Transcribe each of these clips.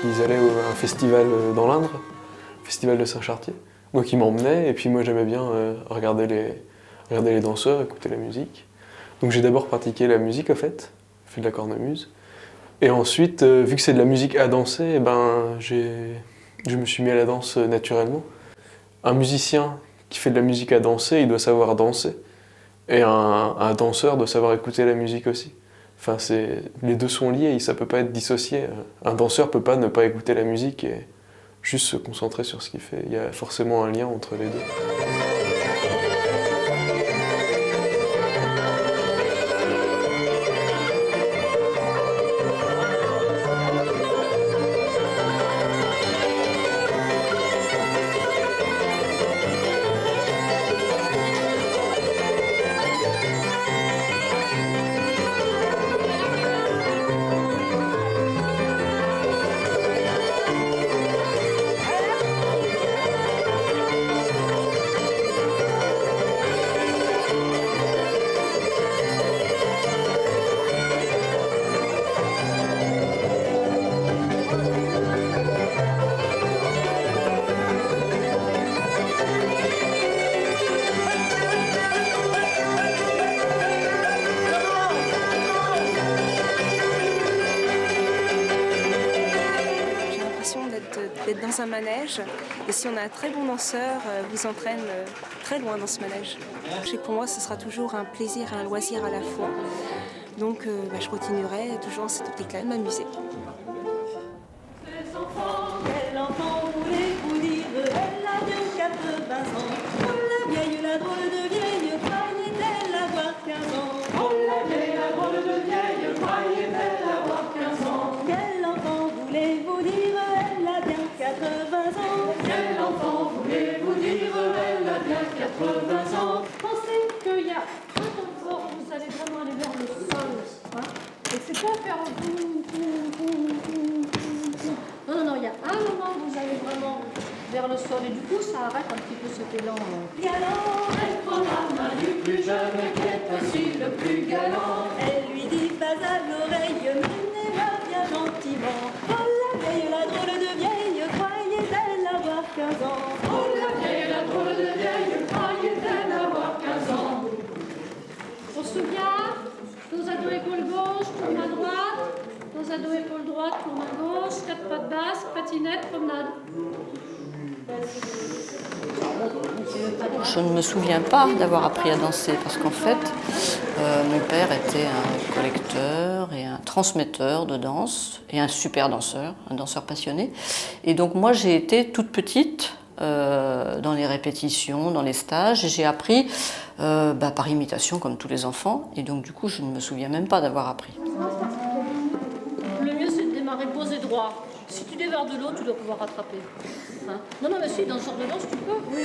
Ils allaient à un festival dans l'Indre, festival de Saint-Chartier. Donc ils m'emmenaient et puis moi j'aimais bien regarder les danseurs, écouter la musique. Donc j'ai d'abord pratiqué la musique en fait, fait de la cornemuse. Et ensuite, vu que c'est de la musique à danser, eh ben, je me suis mis à la danse naturellement. Un musicien qui fait de la musique à danser, il doit savoir danser. Et un danseur doit savoir écouter la musique aussi. Enfin, les deux sont liés, ça ne peut pas être dissocié. Un danseur ne peut pas ne pas écouter la musique et juste se concentrer sur ce qu'il fait. Il y a forcément un lien entre les deux. D'être dans un manège et si on a un très bon danseur, vous entraîne très loin dans ce manège. Je sais que pour moi ce sera toujours un plaisir et un loisir à la fois. Donc je continuerai toujours dans cette optique-là de m'amuser. Pensez qu'il y a un temps où vous allez vraiment aller vers le sol. Hein, et c'est pas faire non, il y a un moment où vous allez vraiment vers le sol. Et du coup, ça arrête un petit peu cet élan. Galant, elle prend la main du plus jeune qui est aussi le plus galant. Elle lui dit pas à l'oreille, menez-la bien gentiment. Oh la vieille, la drôle de vieille, croyait-elle avoir 15 ans? Oh la vieille, la drôle de vieille, croyait-elle avoir 15 ans? On se souvient, dos à dos épaule gauche, tourne à droite, dos à dos épaule droite, tourne à gauche, 4 pattes basses, patinette, promenade. Je ne me souviens pas d'avoir appris à danser parce qu'en fait, mon père était un collecteur et un transmetteur de danse et un super danseur, un danseur passionné. Et donc moi j'ai été toute petite dans les répétitions, dans les stages, et j'ai appris par imitation comme tous les enfants. Et donc du coup je ne me souviens même pas d'avoir appris. Le mieux c'est de démarrer posé droit. Si tu déverres de l'eau, tu dois pouvoir rattraper. Hein? Non, mais si, dans ce genre de danse, tu peux. Oui.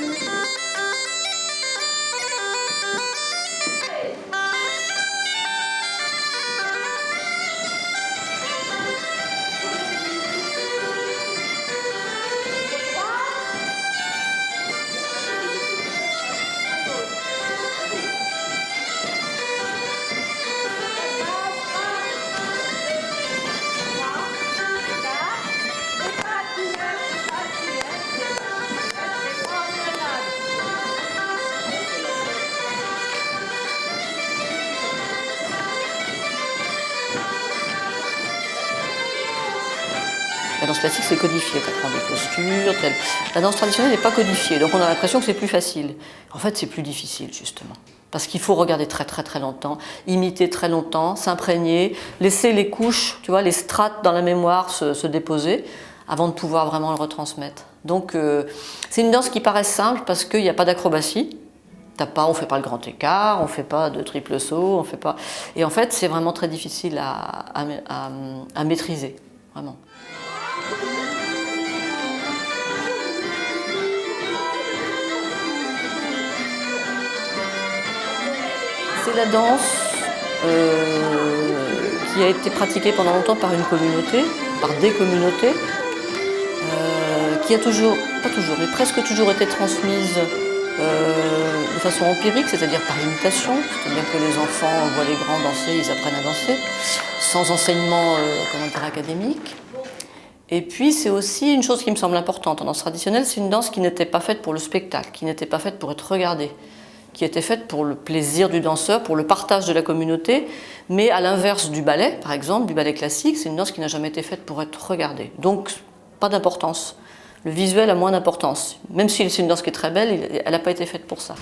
danse classique, c'est codifié, tu apprends des postures. La danse traditionnelle n'est pas codifiée, donc on a l'impression que c'est plus facile. En fait, c'est plus difficile, justement. Parce qu'il faut regarder très très très longtemps, imiter très longtemps, s'imprégner, laisser les couches, tu vois, les strates dans la mémoire se déposer avant de pouvoir vraiment le retransmettre. Donc c'est une danse qui paraît simple parce qu'il n'y a pas d'acrobatie. On ne fait pas le grand écart, on ne fait pas de triple saut, on fait pas... Et en fait, c'est vraiment très difficile à maîtriser, vraiment. C'est la danse qui a été pratiquée pendant longtemps par une communauté, par des communautés, qui a toujours, pas toujours, mais presque toujours été transmise de façon empirique, c'est-à-dire par imitation, c'est-à-dire que les enfants voient les grands danser, ils apprennent à danser, sans enseignement académique. Et puis c'est aussi une chose qui me semble importante en danse traditionnelle, c'est une danse qui n'était pas faite pour le spectacle, qui n'était pas faite pour être regardée, qui était faite pour le plaisir du danseur, pour le partage de la communauté, mais à l'inverse du ballet, par exemple, du ballet classique, c'est une danse qui n'a jamais été faite pour être regardée. Donc pas d'importance. Le visuel a moins d'importance. Même si c'est une danse qui est très belle, elle n'a pas été faite pour ça.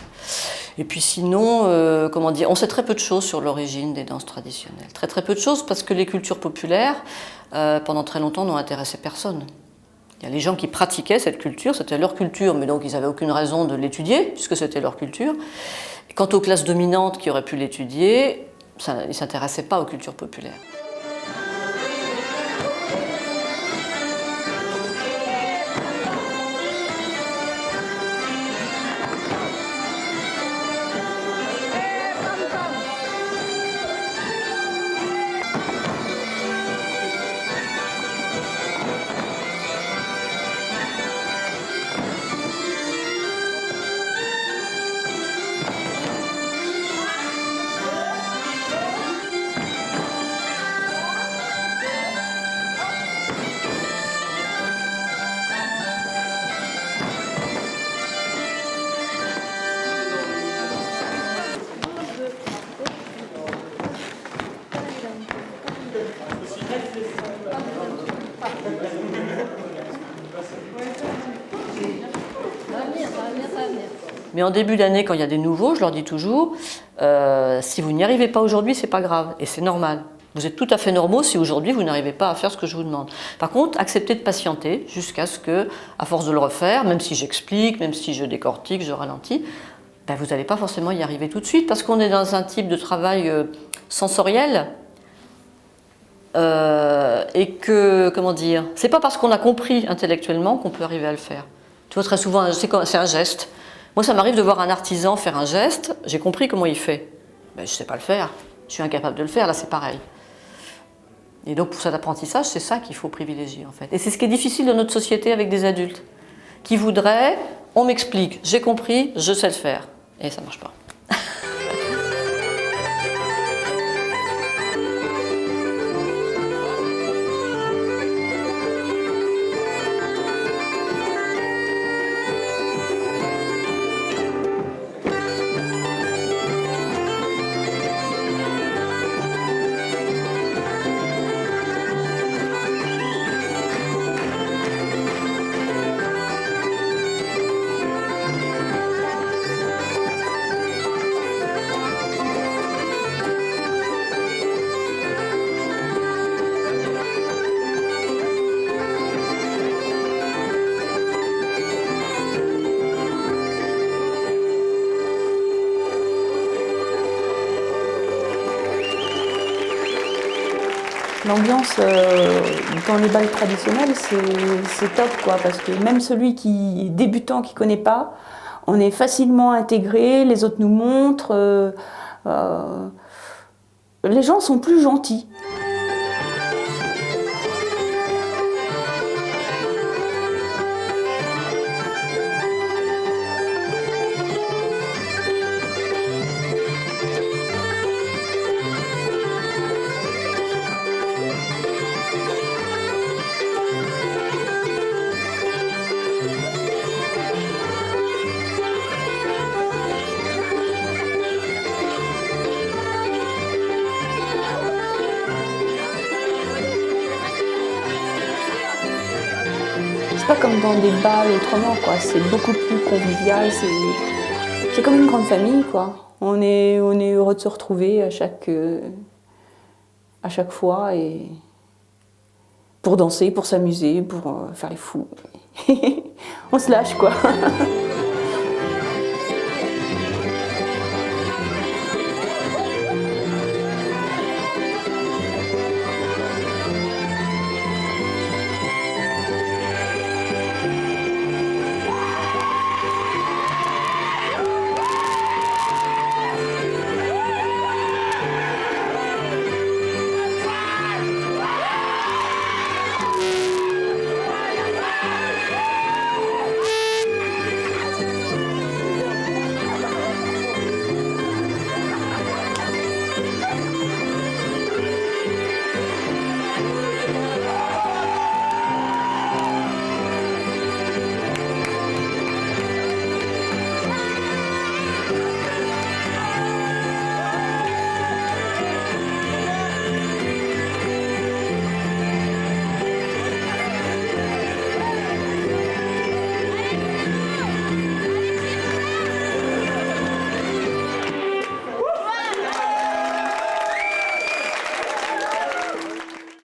Et puis sinon, on sait très peu de choses sur l'origine des danses traditionnelles. Très très peu de choses parce que les cultures populaires, pendant très longtemps, n'ont intéressé personne. Il y a les gens qui pratiquaient cette culture, c'était leur culture, mais donc ils n'avaient aucune raison de l'étudier, puisque c'était leur culture. Et quant aux classes dominantes qui auraient pu l'étudier, ils ne s'intéressaient pas aux cultures populaires. Mais en début d'année, quand il y a des nouveaux, je leur dis toujours, si vous n'y arrivez pas aujourd'hui, c'est pas grave, et c'est normal. Vous êtes tout à fait normaux si aujourd'hui vous n'arrivez pas à faire ce que je vous demande. Par contre, acceptez de patienter jusqu'à ce que, à force de le refaire, même si j'explique, même si je décortique, je ralentis, ben vous n'allez pas forcément y arriver tout de suite parce qu'on est dans un type de travail sensoriel et que, comment dire, c'est pas parce qu'on a compris intellectuellement qu'on peut arriver à le faire. Tu vois, très souvent, c'est un geste. Moi, ça m'arrive de voir un artisan faire un geste, j'ai compris comment il fait. Ben, je ne sais pas le faire, je suis incapable de le faire, là c'est pareil. Et donc pour cet apprentissage, c'est ça qu'il faut privilégier en fait. Et c'est ce qui est difficile dans notre société avec des adultes, qui voudraient, on m'explique, j'ai compris, je sais le faire. Et ça ne marche pas. L'ambiance dans les bals traditionnels, c'est top, quoi, parce que même celui qui est débutant, qui ne connaît pas, on est facilement intégré, les autres nous montrent, les gens sont plus gentils. pas comme dans des balles autrement, quoi. C'est beaucoup plus convivial, c'est comme une grande famille, quoi. On est heureux de se retrouver à chaque fois et pour danser, pour s'amuser, pour faire les fous. On se lâche, quoi.